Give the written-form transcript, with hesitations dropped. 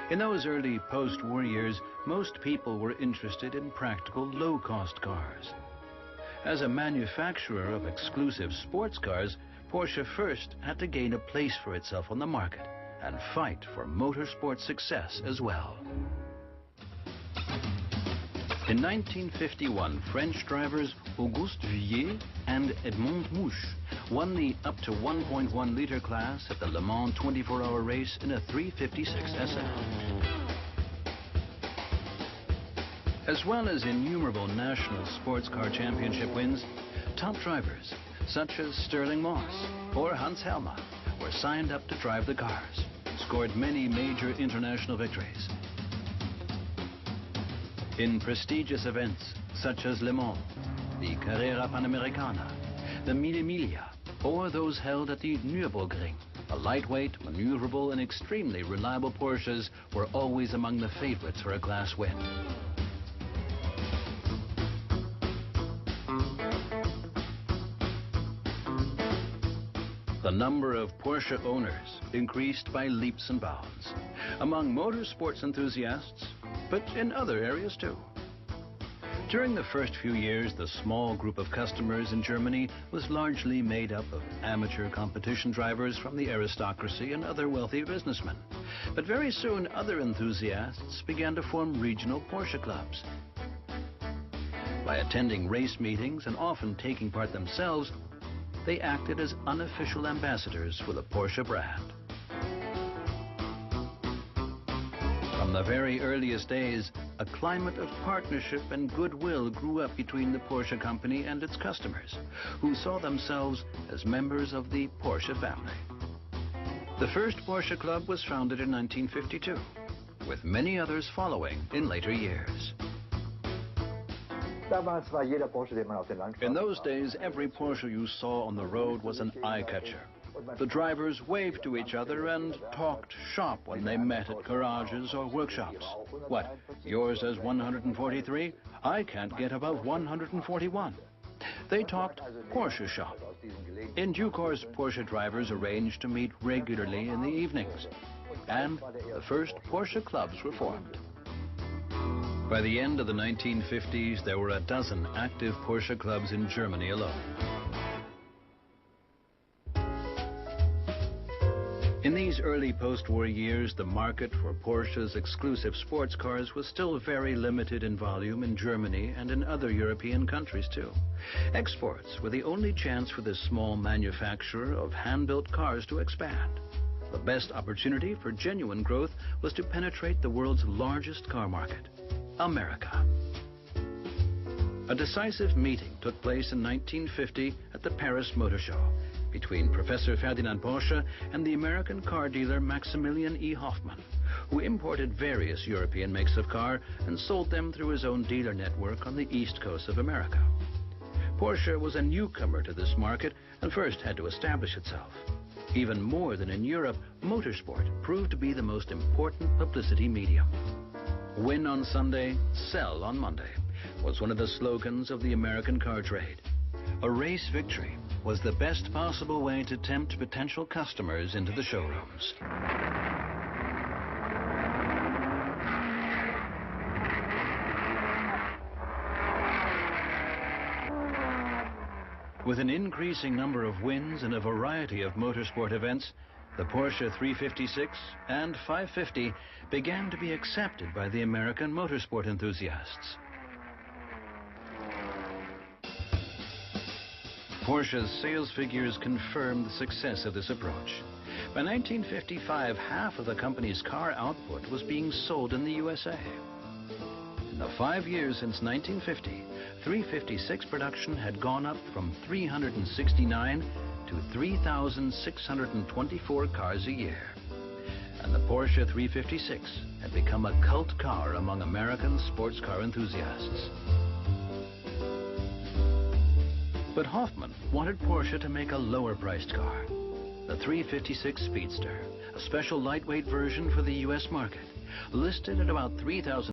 In those early post-war years, most people were interested in practical low-cost cars. As a manufacturer of exclusive sports cars, Porsche first had to gain a place for itself on the market and fight for motorsport success as well. In 1951, French drivers Auguste Vuillet and Edmond Mouche won the up to 1.1-liter class at the Le Mans 24-hour race in a 356 SL. As well as innumerable national sports car championship wins, top drivers such as Stirling Moss or Hans Helma were signed up to drive the cars, scored many major international victories. In prestigious events such as Le Mans, the Carrera Panamericana, the Mille Miglia, or those held at the Nürburgring, the lightweight, maneuverable, and extremely reliable Porsches were always among the favorites for a class win. The number of Porsche owners increased by leaps and bounds among motorsports enthusiasts, but in other areas too. During the first few years, the small group of customers in Germany was largely made up of amateur competition drivers from the aristocracy and other wealthy businessmen. But very soon, other enthusiasts began to form regional Porsche clubs. By attending race meetings and often taking part themselves, they acted as unofficial ambassadors for the Porsche brand. From the very earliest days, a climate of partnership and goodwill grew up between the Porsche company and its customers, who saw themselves as members of the Porsche family. The first Porsche club was founded in 1952, with many others following in later years. In those days, every Porsche you saw on the road was an eye-catcher. The drivers waved to each other and talked shop when they met at garages or workshops. What, yours has 143? I can't get above 141. They talked Porsche shop. In due course, Porsche drivers arranged to meet regularly in the evenings, and the first Porsche clubs were formed. By the end of the 1950s, there were a dozen active Porsche clubs in Germany alone. In these early post-war years, the market for Porsche's exclusive sports cars was still very limited in volume in Germany and in other European countries too. Exports were the only chance for this small manufacturer of hand-built cars to expand. The best opportunity for genuine growth was to penetrate the world's largest car market, America. A decisive meeting took place in 1950 at the Paris Motor Show between Professor Ferdinand Porsche and the American car dealer Maximilian E. Hoffman, who imported various European makes of car and sold them through his own dealer network on the east coast of America. Porsche was a newcomer to this market and first had to establish itself. Even more than in Europe, motorsport proved to be the most important publicity medium. Win on Sunday, sell on Monday was one of the slogans of the American car trade. A race victory was the best possible way to tempt potential customers into the showrooms. With an increasing number of wins and a variety of motorsport events, the Porsche 356 and 550 began to be accepted by the American motorsport enthusiasts. Porsche's sales figures confirmed the success of this approach. By 1955, half of the company's car output was being sold in the USA. In the 5 years since 1950, 356 production had gone up from 369 to 3,624 cars a year. And the Porsche 356 had become a cult car among American sports car enthusiasts. But Hoffman wanted Porsche to make a lower-priced car, the 356 Speedster, a special lightweight version for the U.S. market, listed at about $3,000.